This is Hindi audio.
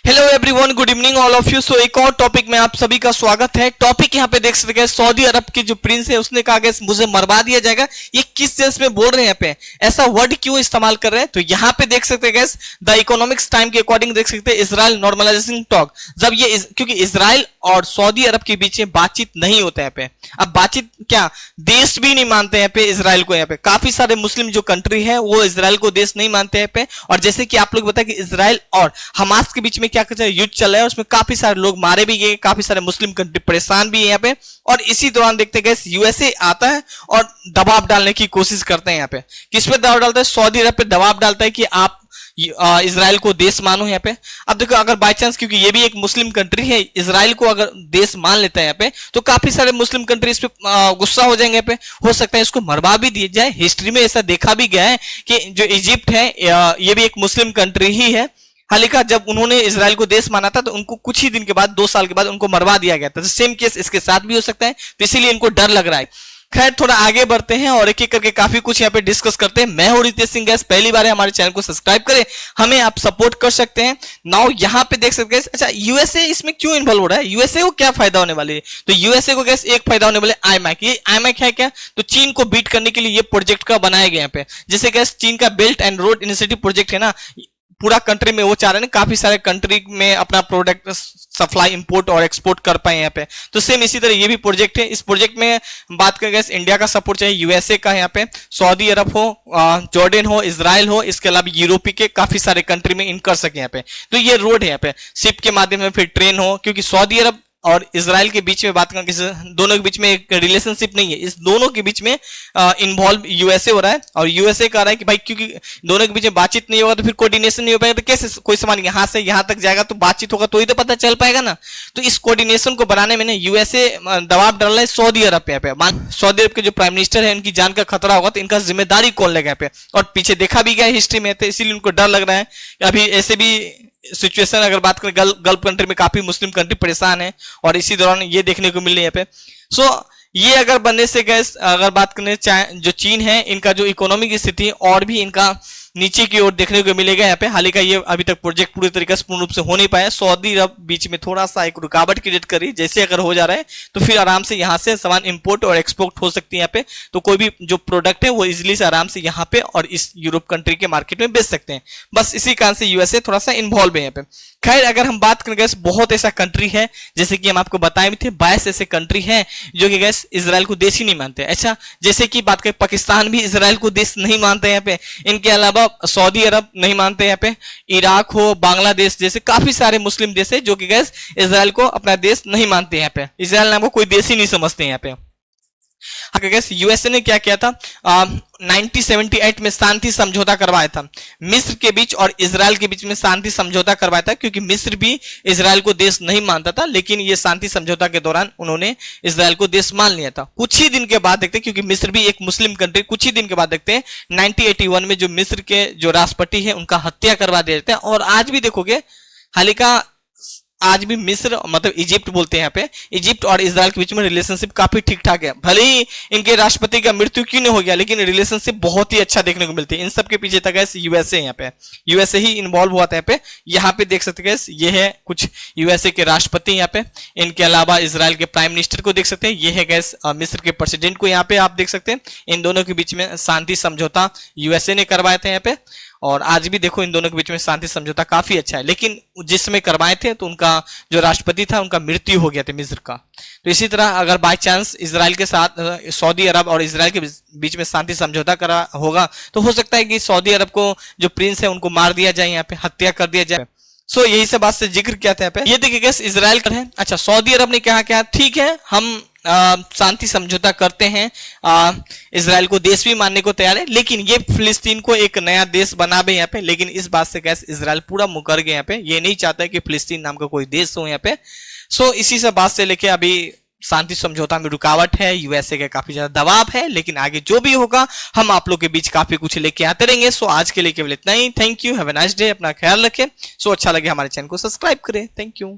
Hello everyone, good evening all of you. So एक और टॉपिक में आप सभी का स्वागत है। टॉपिक यहाँ पे देख सकते हैं, सऊदी अरब के जो प्रिंस है उसने कहा कि मुझे मरवा दिया जाएगा। ये किस सेंस में बोल रहे हैं? यहाँ पे ऐसा वर्ड क्यों इस्तेमाल कर रहे हैं? तो यहाँ पे देख सकते हैं द इकोनॉमिक्स टाइम के अकॉर्डिंग देख सकते हैं इजराइल नॉर्मलाइजेशन टॉक। जब ये क्योंकि इजराइल और सऊदी अरब के बीच में बातचीत नहीं होता है। यहाँ पे अब बातचीत क्या, देश भी नहीं मानते यहाँ पे इजराइल को। यहाँ पे काफी सारे मुस्लिम जो कंट्री है वो इजराइल को देश नहीं मानते हैं पे। और जैसे कि आप लोग बताया कि इजराइल और हमास के बीच में क्या कहते हैं युद्ध चल रहा है, उसमें काफी सारे लोग मारे भी गए, काफी सारे मुस्लिम कंट्री परेशान भी है यहाँ पे। और इसी दौरान देखते हैं यूएसए आता है और दबाव डालने की कोशिश करते हैं। यहाँ पे किस पे दबाव डालता है? सऊदी अरब पे दबाव डालता है कि आप इजराइल को देश मानो यहाँ पे। अब देखो अगर बाय चांस, क्योंकि ये भी एक मुस्लिम कंट्री है, इजराइल को अगर देश मान लेता है यहाँ पे, तो काफी सारे मुस्लिम कंट्री इस पे गुस्सा हो जाएंगे। यहाँ पे हो सकता है इसको मरवा भी दिया जाए। हिस्ट्री में ऐसा देखा भी गया है कि जो इजिप्ट है ये भी एक मुस्लिम कंट्री ही है। हालांकि जब उन्होंने इजराइल को देश माना था तो उनको कुछ ही दिन के बाद, 2 साल के बाद उनको मरवा दिया गया था। तो सेम केस इसके साथ भी हो सकता है, तो इसीलिए इनको डर लग रहा है। खैर थोड़ा आगे बढ़ते हैं और एक एक करके काफी कुछ यहाँ पे डिस्कस करते हैं। मैं हूं रितेश सिंह। गैस पहली बार है हमारे चैनल को सब्सक्राइब करें, हमें आप सपोर्ट कर सकते हैं। नाउ यहाँ पे देख सकते हैं, अच्छा यूएसए इसमें क्यों इन्वॉल्व हो रहा है? यूएसए को क्या फायदा होने वाली है? तो यूएसए को गैस एक फायदा होने वाले आईमैक। ये आईमैक है क्या? तो चीन को बीट करने के लिए ये प्रोजेक्ट का बनाया गया यहाँ पे। जैसे गैस चीन का belt and road initiative project है ना, पूरा कंट्री में वो चाह रहे हैं काफी सारे कंट्री में अपना प्रोडक्ट सप्लाई इंपोर्ट और एक्सपोर्ट कर पाए यहाँ पे। तो सेम इसी तरह ये भी प्रोजेक्ट है। इस प्रोजेक्ट में बात करें इंडिया का सपोर्ट चाहिए, यूएसए का यहाँ पे, सऊदी अरब हो, जॉर्डन हो, इजराइल हो, इसके अलावा यूरोपीय के काफी सारे कंट्री में इन कर सके यहाँ पे। तो ये रोड है यहाँ पे, शिप के माध्यम से, फिर ट्रेन हो, क्योंकि सऊदी अरब और इजराइल के बीच में बात करें, दोनों के बीच में एक रिलेशनशिप नहीं है, इस दोनों के बीच में इन्वॉल्व यूएसए हो रहा है। और यूएसए कह रहा है कि भाई क्योंकि दोनों के बीच में बातचीत नहीं होगा तो फिर कोऑर्डिनेशन नहीं हो पाएगा, तो कैसे कोई सामान यहां से यहां तक जाएगा, तो बातचीत होगा तो ही तो पता चल पाएगा ना। तो इस कोऑर्डिनेशन को बनाने में यूएसए दबाव डाल रहा है सऊदी अरब पे। सऊदी अरब के जो प्राइम मिनिस्टर है उनकी जान का खतरा होगा, तो इनका जिम्मेदारी कौन लेगा पे। और पीछे देखा भी गया हिस्ट्री में, तो इसीलिए उनको डर लग रहा है। अभी ऐसे भी सिचुएशन अगर बात करें, गल्फ कंट्री में काफी मुस्लिम कंट्री परेशान है और इसी दौरान ये देखने को मिल रही है यहाँ पे। सो ये अगर बनने से गैस अगर बात करें जो चीन है, इनका जो इकोनॉमी की स्थिति और भी इनका नीचे की ओर देखने को मिलेगा यहाँ पे। हालांकि ये अभी तक प्रोजेक्ट पूरी तरीके से पूर्ण रूप से हो नहीं पाया। सऊदी अरब बीच में थोड़ा सा एक रुकावट क्रिएट करी, जैसे अगर हो जा रहा है तो फिर आराम से यहाँ से सामान इंपोर्ट और एक्सपोर्ट हो सकती है यहाँ पे। तो कोई भी जो प्रोडक्ट है वो इजिली से आराम से यहाँ पे और इस यूरोप कंट्री के मार्केट में बेच सकते हैं। बस इसी कारण से यूएसए थोड़ा सा इन्वॉल्व है यहाँ पे। खैर अगर हम बात करें गैस, बहुत ऐसा कंट्री है, जैसे कि हम आपको बताए भी थे 22 ऐसे कंट्री हैं जो कि गैस इजराइल को देश ही नहीं मानते। अच्छा जैसे कि बात करें, पाकिस्तान भी इजराइल को देश नहीं मानते यहाँ पे। इनके अलावा सऊदी अरब नहीं मानते यहाँ पे, इराक हो, बांग्लादेश जैसे काफी सारे मुस्लिम देश है जो कि गैस इजराइल को अपना देश नहीं मानते यहाँ पे। इजराइल नाम को कोई देश ही नहीं समझते यहाँ पे। गैस यूएसए ने क्या किया था, 1978 में शांति समझौता करवाया था मिस्र के बीच और इजराइल के बीच में। शांति समझौता करवाया था क्योंकि मिस्र भी इजराइल को देश नहीं मानता था, लेकिन ये शांति समझौता के दौरान उन्होंने इजराइल को देश मान लिया था। कुछ ही दिन के बाद देखते हैं, क्योंकि मिस्र भी एक मुस्लिम कंट्री, कुछ ही दिन के बाद देखते हैं 1981 में जो मिस्र के जो राष्ट्रपति है उनका हत्या करवा दिया जाता है। और आज भी देखोगे, हालांकि आज भी मिस्र मतलब इजिप्ट बोलते हैं यहाँ पे, इजिप्ट और इजराइल के बीच में रिलेशनशिप काफी ठीक ठाक है। भले ही इनके राष्ट्रपति का मृत्यु क्यों नहीं हो गया, लेकिन रिलेशनशिप बहुत ही अच्छा देखने को मिलती है। इन सब के पीछे तक यूएसए यहाँ पे, यूएसए ही इन्वॉल्व हुआ था यहाँ पे। यहाँ पे देख सकते हैं ये है कुछ यूएसए के राष्ट्रपति यहाँ पे। इनके अलावा इजराइल के प्राइम मिनिस्टर को देख सकते हैं, ये है गैस मिस्र के प्रेसिडेंट को यहाँ पे आप देख सकते हैं। इन दोनों के बीच में शांति समझौता यूएसए ने करवाए थे यहाँ पे। और आज भी देखो इन दोनों के बीच में शांति समझौता काफी अच्छा है, लेकिन जिस समय करवाए थे तो उनका जो राष्ट्रपति था उनका मृत्यु हो गया था मिस्र का। तो इसी तरह अगर बाय चांस इजराइल के साथ सऊदी अरब और इजराइल के बीच में शांति समझौता करा होगा तो हो सकता है कि सऊदी अरब को जो प्रिंस है उनको मार दिया जाए, यहाँ पे हत्या कर दिया जाए। सो यही सब बात से जिक्र किया था यहाँ पे। ये देखिए गैस इजराइल का है। अच्छा सऊदी अरब ने कहा क्या, ठीक है हम शांति समझौता करते हैं, इजराइल को देश भी मानने को तैयार है, लेकिन ये फिलिस्तीन को एक नया देश बनावे यहाँ पे। लेकिन इस बात से गैस इजराइल पूरा मुकर गया यहाँ पे, ये नहीं चाहता है कि फिलिस्तीन नाम का कोई देश हो यहाँ पे। सो इसी सब बात से लेके अभी शांति समझौता में रुकावट है, यूएसए का काफी ज्यादा दबाव है, लेकिन आगे जो भी होगा हम आप लोग के बीच काफी कुछ लेके आते रहेंगे। सो आज के लिए केवल इतना ही। Thank you, have a nice day, अपना ख्याल रखें। सो अच्छा लगे हमारे चैनल को सब्सक्राइब करें। Thank you.